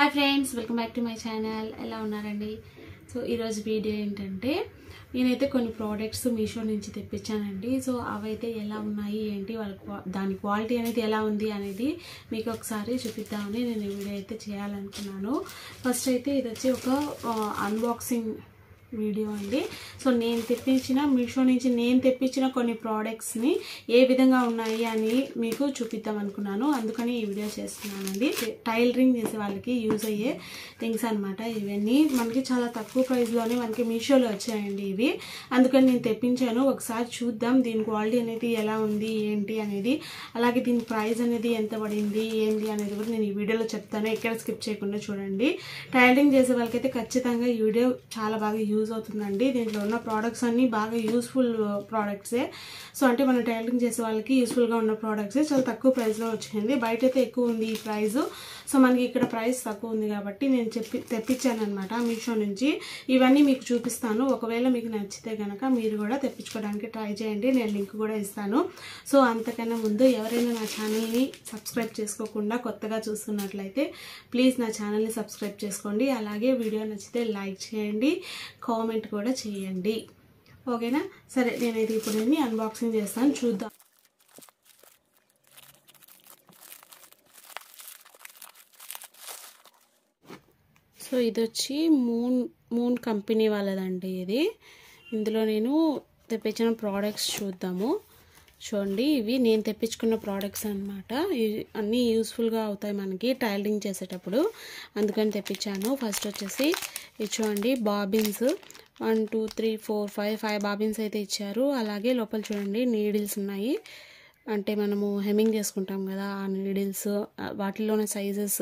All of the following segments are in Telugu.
Hi friends, welcome back to my channel. ఎలా ఉన్నారండి? సో ఈరోజు వీడియో ఏంటంటే, నేనైతే కొన్ని ప్రోడక్ట్స్ మీషో నుంచి తెప్పించానండి. సో అవైతే ఎలా ఉన్నాయి ఏంటి, దాని క్వాలిటీ అనేది ఎలా ఉంది అనేది మీకు ఒకసారి చూపిద్దామని నేను ఈ వీడియో అయితే చేయాలనుకున్నాను. ఫస్ట్ అయితే ఇది వచ్చి ఒక అన్బాక్సింగ్ వీడియో అండి. సో నేను తెప్పించిన మీషో నుంచి తెప్పించిన కొన్ని ప్రోడక్ట్స్ని ఏ విధంగా ఉన్నాయి అని మీకు చూపిద్దాం అనుకున్నాను. అందుకని ఈ వీడియో చేస్తున్నానండి. టైలరింగ్ చేసే వాళ్ళకి యూజ్ అయ్యే థింగ్స్ అనమాట. ఇవన్నీ మనకి చాలా తక్కువ ప్రైస్లోనే మనకి మీషోలో వచ్చాయండి ఇవి. అందుకని నేను తెప్పించాను. ఒకసారి చూద్దాం దీని క్వాలిటీ అనేది ఎలా ఉంది ఏంటి అనేది, అలాగే దీని ప్రైస్ అనేది ఎంత పడింది ఏంటి అనేది కూడా నేను ఈ వీడియోలో చెప్తాను. ఎక్కడ స్కిప్ చేయకుండా చూడండి. టైలరింగ్ చేసే వాళ్ళకైతే ఖచ్చితంగా ఈ వీడియో చాలా బాగా యూజ్ అవుతుందండి. దీంట్లో ఉన్న ప్రోడక్ట్స్ అన్ని బాగా యూస్ఫుల్ ప్రోడక్ట్సే. సో అంటే మన టైలరింగ్ చేసే వాళ్ళకి యూస్ఫుల్గా ఉన్న ప్రోడక్ట్సే చాలా తక్కువ ప్రైస్లో వచ్చింది. బయట అయితే ఎక్కువ ఉంది ఈ ప్రైస్. సో మనకి ఇక్కడ ప్రైస్ తక్కువ ఉంది కాబట్టి నేను తెప్పించాను అనమాట మీషో నుంచి. ఇవన్నీ మీకు చూపిస్తాను. ఒకవేళ మీకు నచ్చితే కనుక మీరు కూడా తెప్పించుకోవడానికి ట్రై చేయండి. నేను లింక్ కూడా ఇస్తాను. సో అంతకన్నా ముందు ఎవరైనా నా ఛానల్ని సబ్స్క్రైబ్ చేసుకోకుండా కొత్తగా చూస్తున్నట్లయితే ప్లీజ్ నా ఛానల్ని సబ్స్క్రైబ్ చేసుకోండి. అలాగే వీడియో నచ్చితే లైక్ చేయండి, కామెంట్ కూడా చేయండి. ఓకేనా? సరే, నేనైతే ఇప్పుడు అన్బాక్సింగ్ చేస్తాను, చూద్దాం. సో ఇది వచ్చి మూన్ కంపెనీ వాళ్ళదండి ఇది. ఇందులో నేను తెప్పించిన ప్రోడక్ట్స్ చూద్దాము. చూడండి, ఇవి నేను తెప్పించుకున్న ప్రోడక్ట్స్ అనమాట. అన్నీ యూస్ఫుల్గా అవుతాయి మనకి టైలరింగ్ చేసేటప్పుడు, అందుకని తెప్పించాను. ఫస్ట్ వచ్చేసి ఇది చూడండి, బాబిన్స్ 1 2 3 4 5 బాబిన్స్ అయితే ఇచ్చారు. అలాగే లోపల చూడండి నీడిల్స్ ఉన్నాయి. అంటే మనము హెమ్మింగ్ చేసుకుంటాం కదా, ఆ నీడిల్స్ వాటిలోనే సైజెస్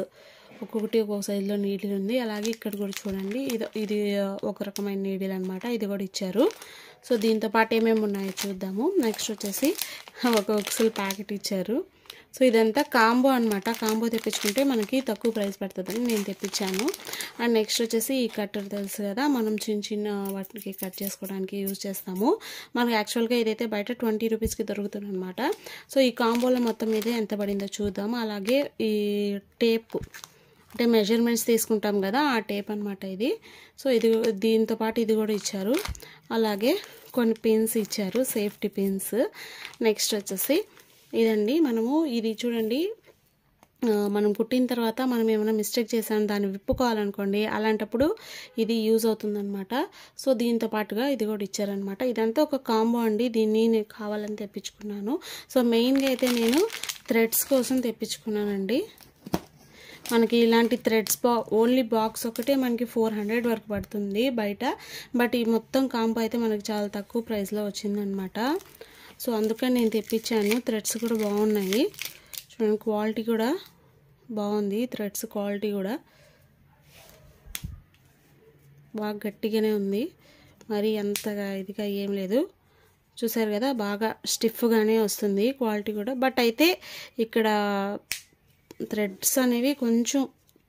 ఒక్కొక్కటి ఒక్కొక్క సైజులో నీడిల్ ఉంది. అలాగే ఇక్కడ కూడా చూడండి, ఇది ఒక రకమైన నీడిల్ అనమాట. ఇది కూడా ఇచ్చారు. సో దీంతో పాటు ఏమేమి ఉన్నాయో చూద్దాము. నెక్స్ట్ వచ్చేసి ఒక ఉక్సుల్ ప్యాకెట్ ఇచ్చారు. సో ఇదంతా కాంబో అనమాట. కాంబో తెప్పించుకుంటే మనకి తక్కువ ప్రైస్ పడుతుందని నేను తెప్పించాను. అండ్ నెక్స్ట్ వచ్చేసి ఈ కట్టర్ తెలుసు కదా, మనం చిన్న చిన్న వాటికి కట్ చేసుకోవడానికి యూజ్ చేస్తాము. మనకి యాక్చువల్గా ఇదైతే బయట 20 రూపీస్కి దొరుకుతుంది అనమాట. సో ఈ కాంబోలో మొత్తం మీద ఎంత పడిందో చూద్దాము. అలాగే ఈ టేప్, అంటే మెజర్మెంట్స్ తీసుకుంటాం కదా, ఆ టేప్ అనమాట ఇది. సో ఇది దీంతో పాటు ఇది కూడా ఇచ్చారు. అలాగే కొన్ని పిన్స్ ఇచ్చారు, సేఫ్టీ పిన్స్. నెక్స్ట్ వచ్చేసి ఇదండి, ఇది చూడండి, మనం కుట్టిన తర్వాత మనం ఏమైనా మిస్టేక్ చేసాము దాన్ని విప్పుకోవాలనుకోండి, అలాంటప్పుడు ఇది యూజ్ అవుతుందన్నమాట. సో దీంతో పాటుగా ఇది కూడా ఇచ్చారనమాట. ఇదంతా ఒక కాంబో అండి. దీన్ని నేను కావాలని తెప్పించుకున్నాను. సో మెయిన్గా అయితే నేను థ్రెడ్స్ కోసం తెప్పించుకున్నానండి. మనకి ఇలాంటి థ్రెడ్స్ ఓన్లీ బాక్స్ ఒకటే మనకి 400 వరకు పడుతుంది బయట. బట్ ఈ మొత్తం కాంబో అయితే మనకి చాలా తక్కువ ప్రైస్లో వచ్చిందనమాట. సో అందుకని నేను తెప్పించాను. థ్రెడ్స్ కూడా బాగున్నాయి చూడండి, క్వాలిటీ కూడా బాగుంది. థ్రెడ్స్ క్వాలిటీ కూడా బాగా గట్టిగానే ఉంది, మరి అంతగా ఇదిగా ఏం లేదు. చూసారు కదా, బాగా స్టిఫ్గానే వస్తుంది క్వాలిటీ కూడా. బట్ అయితే ఇక్కడ థ్రెడ్స్ అనేవి కొంచెం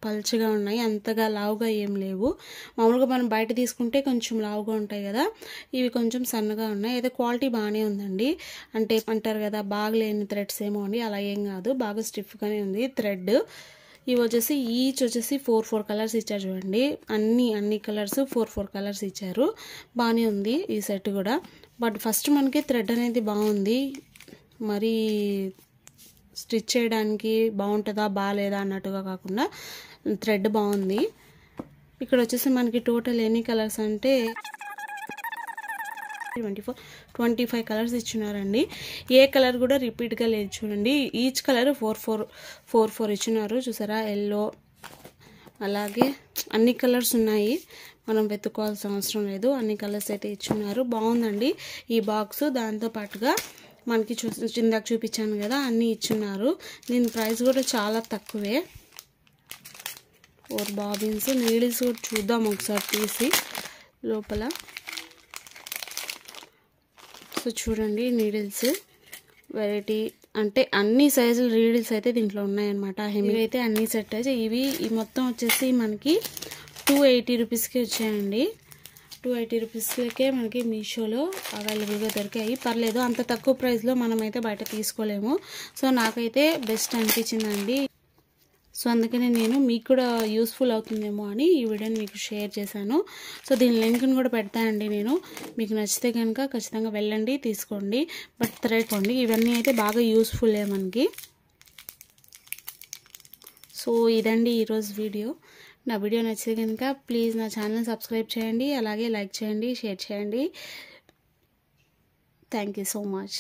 పల్చగా ఉన్నాయి, అంతగా లావుగా ఏం లేవు. మామూలుగా మనం బయట తీసుకుంటే కొంచెం లావుగా ఉంటాయి కదా, ఇవి కొంచెం సన్నగా ఉన్నాయి. అయితే క్వాలిటీ బాగానే ఉందండి. అంటే అంటారు కదా బాగలేని థ్రెడ్స్ ఏమో అని, అలా ఏం కాదు, బాగా స్టిఫ్గానే ఉంది థ్రెడ్. ఇవి వచ్చేసి ఈచ్ వచ్చేసి 4 కలర్స్ ఇచ్చారు చూడండి. అన్ని కలర్స్ 4 కలర్స్ ఇచ్చారు. బాగానే ఉంది ఈ సెట్ కూడా. బట్ ఫస్ట్ మనకి థ్రెడ్ అనేది బాగుంది, మరి స్టిచ్ చేయడానికి బాగుంటుందా బాగాలేదా అన్నట్టుగా కాకుండా థ్రెడ్ బాగుంది. ఇక్కడ వచ్చేసి మనకి టోటల్ ఎన్ని కలర్స్ అంటే 25 కలర్స్ ఇచ్చినారండి. ఏ కలర్ కూడా రిపీట్గా లేదు చూడండి. ఈచ్ కలర్ 4 ఇచ్చినారు. చూసారా, ఎల్లో, అలాగే అన్ని కలర్స్ ఉన్నాయి, మనం వెతుక్కోవాల్సిన అవసరం లేదు. అన్ని కలర్స్ అయితే ఇచ్చినారు. బాగుందండి ఈ బాక్స్. దాంతో పాటుగా మనకి ఇందాక చూపించాను కదా, అన్నీ ఇచ్చున్నారు. దీని ప్రైస్ కూడా చాలా తక్కువే. 4 బాబిన్స్, నీడిల్స్ కూడా చూద్దాం ఒకసారి తీసి లోపల. సో చూడండి, నీడిల్స్ వెరైటీ, అంటే అన్ని సైజుల నీడిల్స్ అయితే దీంట్లో ఉన్నాయన్నమాట. హెమీ అయితే అన్ని సెట్ అయితే ఇవి మొత్తం వచ్చేసి మనకి 280 రూపీస్కి వచ్చాయండి. 280 రూపీస్కే మనకి మీషోలో అవైలబుల్గా దొరికాయి. పర్లేదు, అంత తక్కువ ప్రైస్లో మనమైతే బయట తీసుకోలేము. సో నాకైతే బెస్ట్ అనిపించిందండి. సో అందుకని నేను మీకు కూడా యూస్ఫుల్ అవుతుందేమో అని ఈ వీడియోని మీకు షేర్ చేశాను. సో దీని లింక్ని కూడా పెడతానండి నేను. మీకు నచ్చితే కనుక ఖచ్చితంగా వెళ్ళండి, తీసుకోండి. బట్ థ్రెడ్ కొండి. ఇవన్నీ అయితే బాగా యూస్ఫుల్లే మనకి. సో ఇదండి ఈరోజు వీడియో. నా వీడియో నచ్చితే కనుక ప్లీజ్ నా ఛానల్ సబ్స్క్రైబ్ చేయండి, అలాగే లైక్ చేయండి, షేర్ చేయండి. Thank you so much.